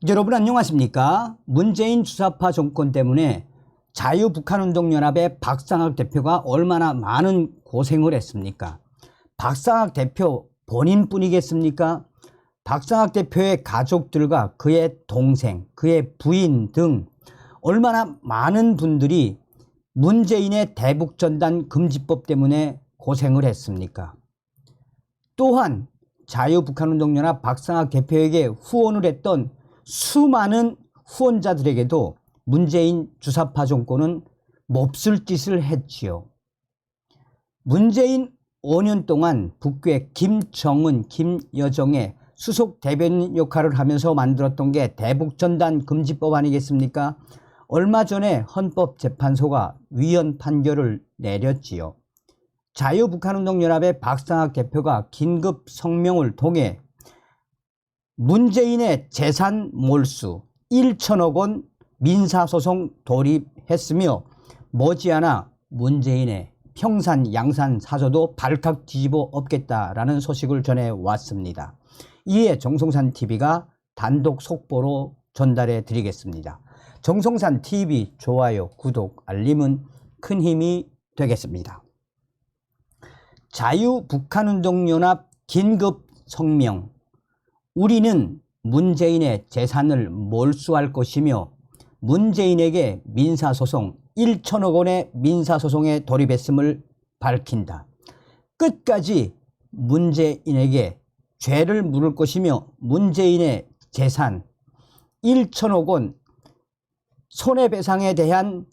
여러분 안녕하십니까? 문재인 주사파 정권 때문에 자유북한운동연합의 박상학 대표가 얼마나 많은 고생을 했습니까? 박상학 대표 본인뿐이겠습니까? 박상학 대표의 가족들과 그의 동생, 그의 부인 등 얼마나 많은 분들이 문재인의 대북전단 금지법 때문에 고생을 했습니까? 또한 자유북한운동연합 박상학 대표에게 후원을 했던 수많은 후원자들에게도 문재인 주사파 정권은 몹쓸 짓을 했지요. 문재인 5년 동안 북괴 김정은, 김여정의 수석 대변인 역할을 하면서 만들었던 게 대북전단 금지법 아니겠습니까? 얼마 전에 헌법재판소가 위헌 판결을 내렸지요. 자유북한운동연합의 박상학 대표가 긴급 성명을 통해 문재인의 재산 몰수 1천억 원 민사소송 돌입했으며 머지않아 문재인의 평산 양산 사저도 발칵 뒤집어 엎겠다라는 소식을 전해왔습니다. 이에 정성산TV가 단독 속보로 전달해 드리겠습니다. 정성산TV 좋아요, 구독, 알림은 큰 힘이 되겠습니다. 자유북한운동연합 긴급 성명. 우리는 문재인의 재산을 몰수할 것이며 문재인에게 민사소송 1천억 원의 민사소송에 돌입했음을 밝힌다. 끝까지 문재인에게 죄를 물을 것이며 문재인의 재산 1천억 원 손해배상에 대한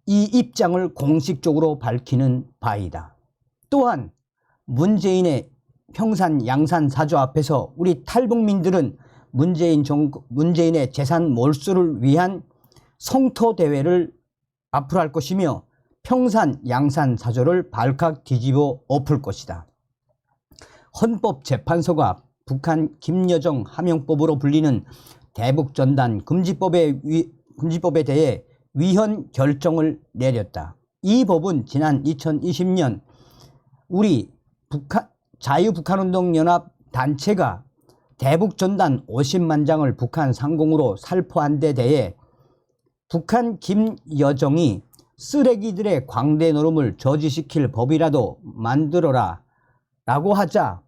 이 입장을 공식적으로 밝히는 바이다. 또한 문재인의 평산 양산 사저 앞에서 우리 탈북민들은 문재인의 재산 몰수를 위한 성토 대회를 앞으로 할 것이며 평산 양산 사저를 발칵 뒤집어 엎을 것이다. 헌법재판소가 북한 김여정 함영법으로 불리는 대북전단 금지법에 대해 위헌 결정을 내렸다. 이 법은 지난 2020년 우리 자유북한운동연합 단체가 대북전단 50만 장을 북한 상공으로 살포한 데 대해 북한 김여정이 쓰레기들의 광대 노름을 저지시킬 법이라도 만들어라 라고 하자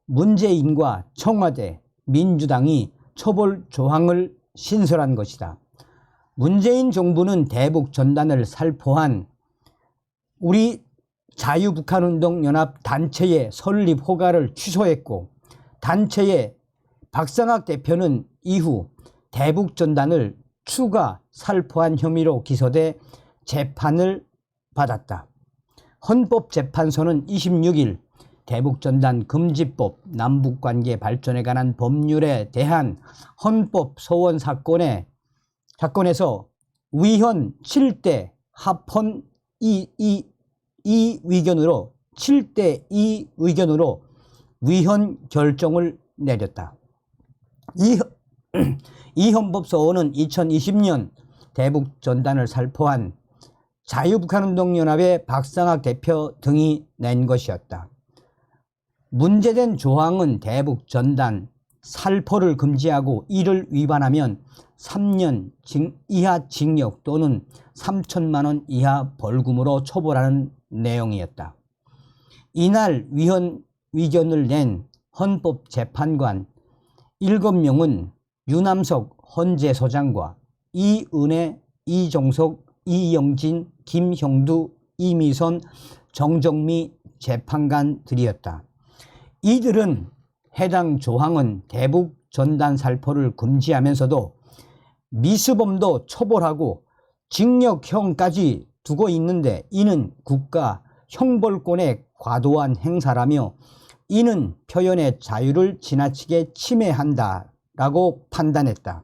문재인과 청와대, 민주당이 처벌 조항을 신설한 것이다. 문재인 정부는 대북전단을 살포한 우리 자유북한운동연합 단체의 설립 허가를 취소했고 단체의 박상학 대표는 이후 대북전단을 추가 살포한 혐의로 기소돼 재판을 받았다. 헌법재판소는 26일 대북전단 금지법 남북관계 발전에 관한 법률에 대한 헌법 소원 사건에서 위헌 7대 합헌 2 의견으로 7대2 의견으로 위헌 결정을 내렸다. 이 헌법소원은 2020년 대북전단을 살포한 자유북한운동연합의 박상학 대표 등이 낸 것이었다. 문제된 조항은 대북전단 살포를 금지하고 이를 위반하면 3년 이하 징역 또는 3천만 원 이하 벌금으로 처벌하는 내용이었다. 이날 위헌 의견을 낸 헌법재판관 7명은 유남석 헌재소장과 이은혜, 이종석, 이영진, 김형두, 이미선, 정정미 재판관들이었다. 이들은 해당 조항은 대북 전단 살포를 금지하면서도 미수범도 처벌하고 징역형까지 두고 있는데 이는 국가 형벌권의 과도한 행사라며 이는 표현의 자유를 지나치게 침해한다라고 판단했다.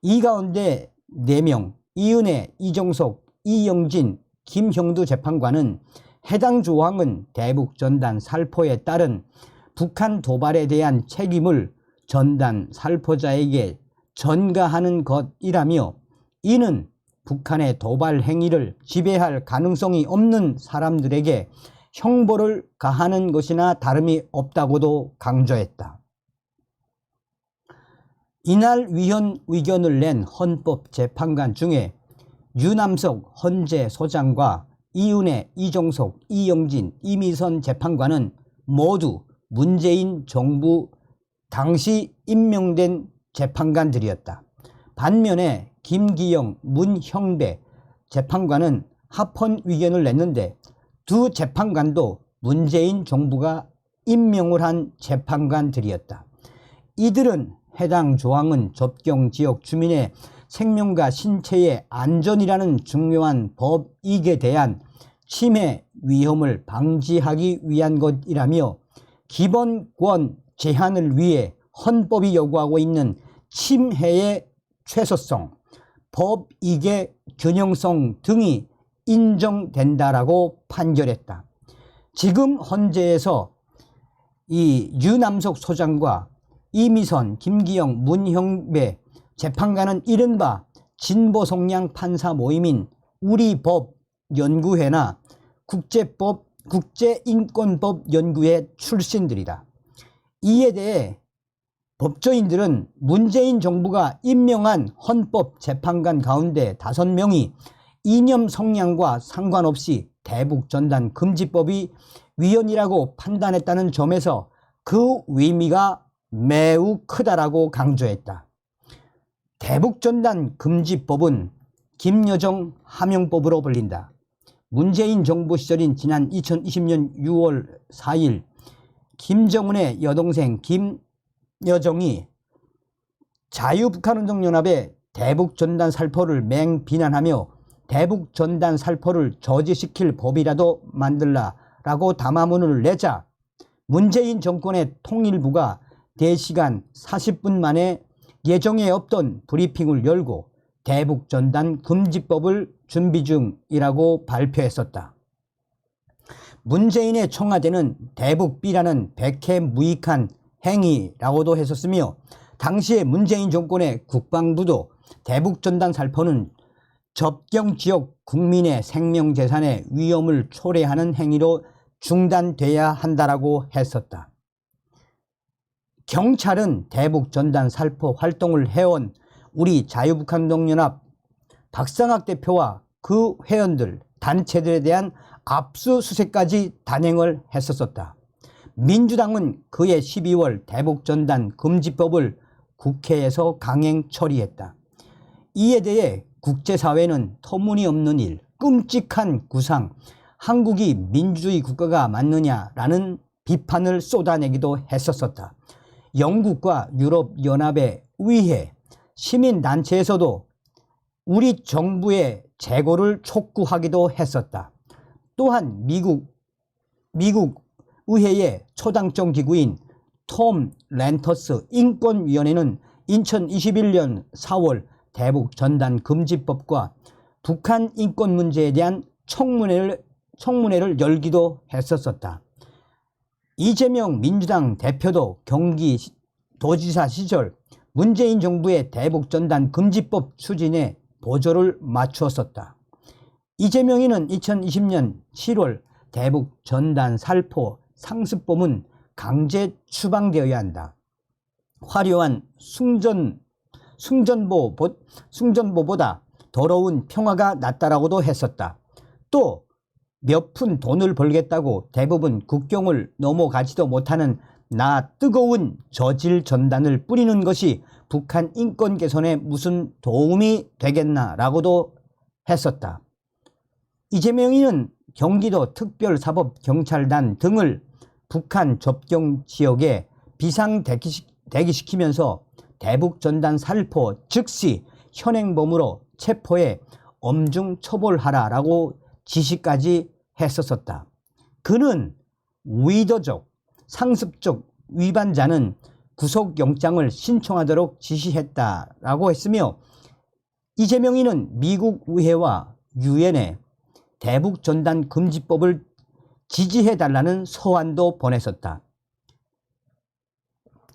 이 가운데 4명 이은혜, 이종석, 이영진, 김형두 재판관은 해당 조항은 대북전단 살포에 따른 북한 도발에 대한 책임을 전단 살포자에게 전가하는 것이라며 이는 북한의 도발 행위를 지배할 가능성이 없는 사람들에게 형벌을 가하는 것이나 다름이 없다고도 강조했다. 이날 위헌 의견을 낸 헌법재판관 중에 유남석 헌재 소장과 이은혜, 이종석, 이영진, 이미선 재판관은 모두 문재인 정부 당시 임명된 재판관들이었다. 반면에 김기영, 문형배 재판관은 합헌 의견을 냈는데 두 재판관도 문재인 정부가 임명을 한 재판관들이었다. 이들은 해당 조항은 접경지역 주민의 생명과 신체의 안전이라는 중요한 법익에 대한 침해 위험을 방지하기 위한 것이라며 기본권 제한을 위해 헌법이 요구하고 있는 침해의 최소성, 법익의 균형성 등이 인정된다라고 판결했다. 지금 헌재에서 이 유남석 소장과 이미선, 김기영, 문형배 재판관은 이른바 진보 성향 판사 모임인 우리법연구회나 국제인권법 연구회 출신들이다. 이에 대해 법조인들은 문재인 정부가 임명한 헌법재판관 가운데 5명이 이념 성향과 상관없이 대북전단금지법이 위헌이라고 판단했다는 점에서 그 의미가 매우 크다라고 강조했다. 대북전단금지법은 김여정 하명법으로 불린다. 문재인 정부 시절인 지난 2020년 6월 4일 김정은의 여동생 김여정이 자유북한운동연합의 대북전단 살포를 맹비난하며 대북전단 살포를 저지시킬 법이라도 만들라라고 담화문을 내자 문재인 정권의 통일부가 대시간 40분 만에 예정에 없던 브리핑을 열고 대북전단 금지법을 준비 중이라고 발표했었다. 문재인의 청와대는 대북비라는 백해무익한 행위라고도 했었으며 당시에 문재인 정권의 국방부도 대북전단 살포는 접경지역 국민의 생명재산의 위험을 초래하는 행위로 중단돼야 한다라고 했었다. 경찰은 대북전단 살포 활동을 해온 우리 자유북한운동연합 박상학 대표와 그 회원들, 단체들에 대한 압수수색까지 단행을 했었다. 민주당은 그해 12월 대북전단 금지법을 국회에서 강행 처리했다. 이에 대해 국제사회는 터무니없는 일, 끔찍한 구상, 한국이 민주주의 국가가 맞느냐라는 비판을 쏟아내기도 했었다. 영국과 유럽연합에 의해 시민단체에서도 우리 정부의 재고를 촉구하기도 했었다. 또한 미국 의회의 초당적 기구인 톰 렌터스 인권위원회는 2021년 4월 대북전단금지법과 북한 인권 문제에 대한 청문회를 열기도 했었다. 이재명 민주당 대표도 경기도지사 시절 문재인 정부의 대북전단 금지법 추진에 보조를 맞추었었다. 이재명이는 2020년 7월 대북전단 살포 상습범은 강제 추방되어야 한다. 화려한 승전보보다 더러운 평화가 낫다라고도 했었다. 또 몇 푼 돈을 벌겠다고 대부분 국경을 넘어가지도 못하는 나 뜨거운 저질 전단을 뿌리는 것이 북한 인권 개선에 무슨 도움이 되겠나라고도 했었다. 이재명이는 경기도 특별사법경찰단 등을 북한 접경 지역에 비상대기시키면서 대북전단 살포 즉시 현행범으로 체포해 엄중 처벌하라라고 지시까지 했었다. 그는 의도적, 상습적 위반자는 구속영장을 신청하도록 지시했다라고 했으며 이재명이는 미국 의회와 유엔에 대북전단 금지법을 지지해달라는 서한도 보냈었다.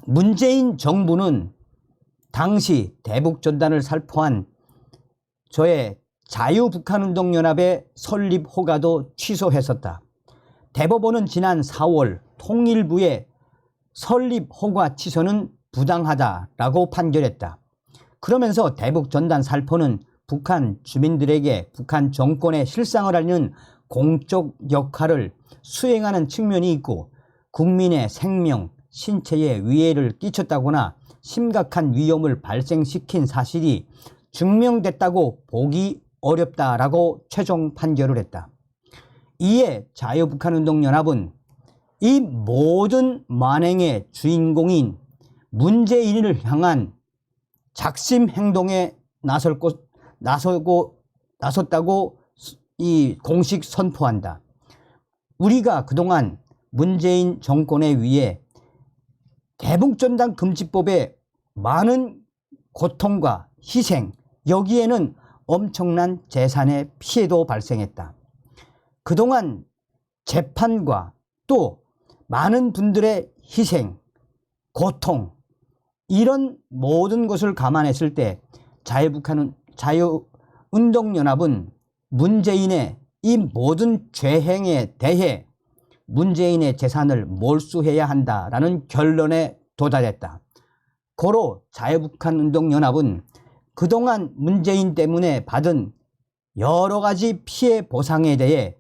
문재인 정부는 당시 대북전단을 살포한 저의 자유북한운동연합의 설립 허가도 취소했었다. 대법원은 지난 4월 통일부의 설립 허가 취소는 부당하다라고 판결했다. 그러면서 대북전단 살포는 북한 주민들에게 북한 정권의 실상을 알리는 공적 역할을 수행하는 측면이 있고 국민의 생명, 신체에 위해를 끼쳤다거나 심각한 위험을 발생시킨 사실이 증명됐다고 보기 어렵다라고 최종 판결을 했다. 이에 자유북한운동연합은 이 모든 만행의 주인공인 문재인을 향한 작심 행동에 나섰다고 이 공식 선포한다. 우리가 그동안 문재인 정권에 의해 대북전단 금지법에 많은 고통과 희생, 여기에는 엄청난 재산의 피해도 발생했다. 그동안 재판과 또 많은 분들의 희생, 고통, 이런 모든 것을 감안했을 때 자유운동연합은 문재인의 이 모든 죄행에 대해 문재인의 재산을 몰수해야 한다라는 결론에 도달했다. 고로 자유북한운동연합은 그동안 문재인 때문에 받은 여러 가지 피해 보상에 대해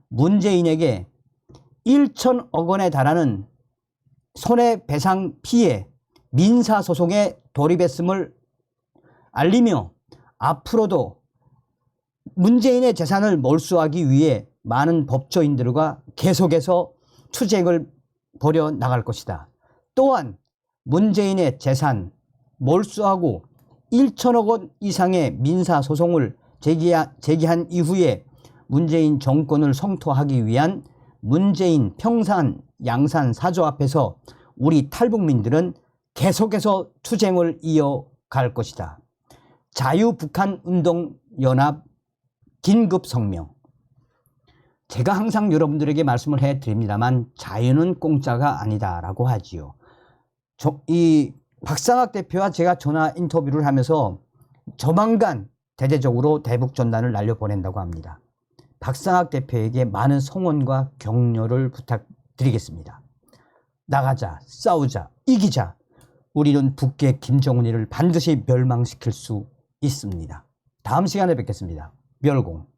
문재인에게 1천억 원에 달하는 손해배상 피해 민사소송에 돌입했음을 알리며 앞으로도 문재인의 재산을 몰수하기 위해 많은 법조인들과 계속해서 투쟁을 벌여 나갈 것이다. 또한 문재인의 재산 몰수하고 1천억 원 이상의 민사소송을 제기한 이후에 문재인 정권을 성토하기 위한 문재인 평산 양산 사저 앞에서 우리 탈북민들은 계속해서 투쟁을 이어갈 것이다. 자유북한운동연합 긴급성명. 제가 항상 여러분들에게 말씀을 해드립니다만 자유는 공짜가 아니다라고 하지요. 이 박상학 대표와 제가 전화 인터뷰를 하면서 조만간 대대적으로 대북전단을 날려보낸다고 합니다. 박상학 대표에게 많은 성원과 격려를 부탁드리겠습니다. 나가자, 싸우자, 이기자. 우리는 북계 김정은이를 반드시 멸망시킬 수 있습니다. 다음 시간에 뵙겠습니다. 멸공.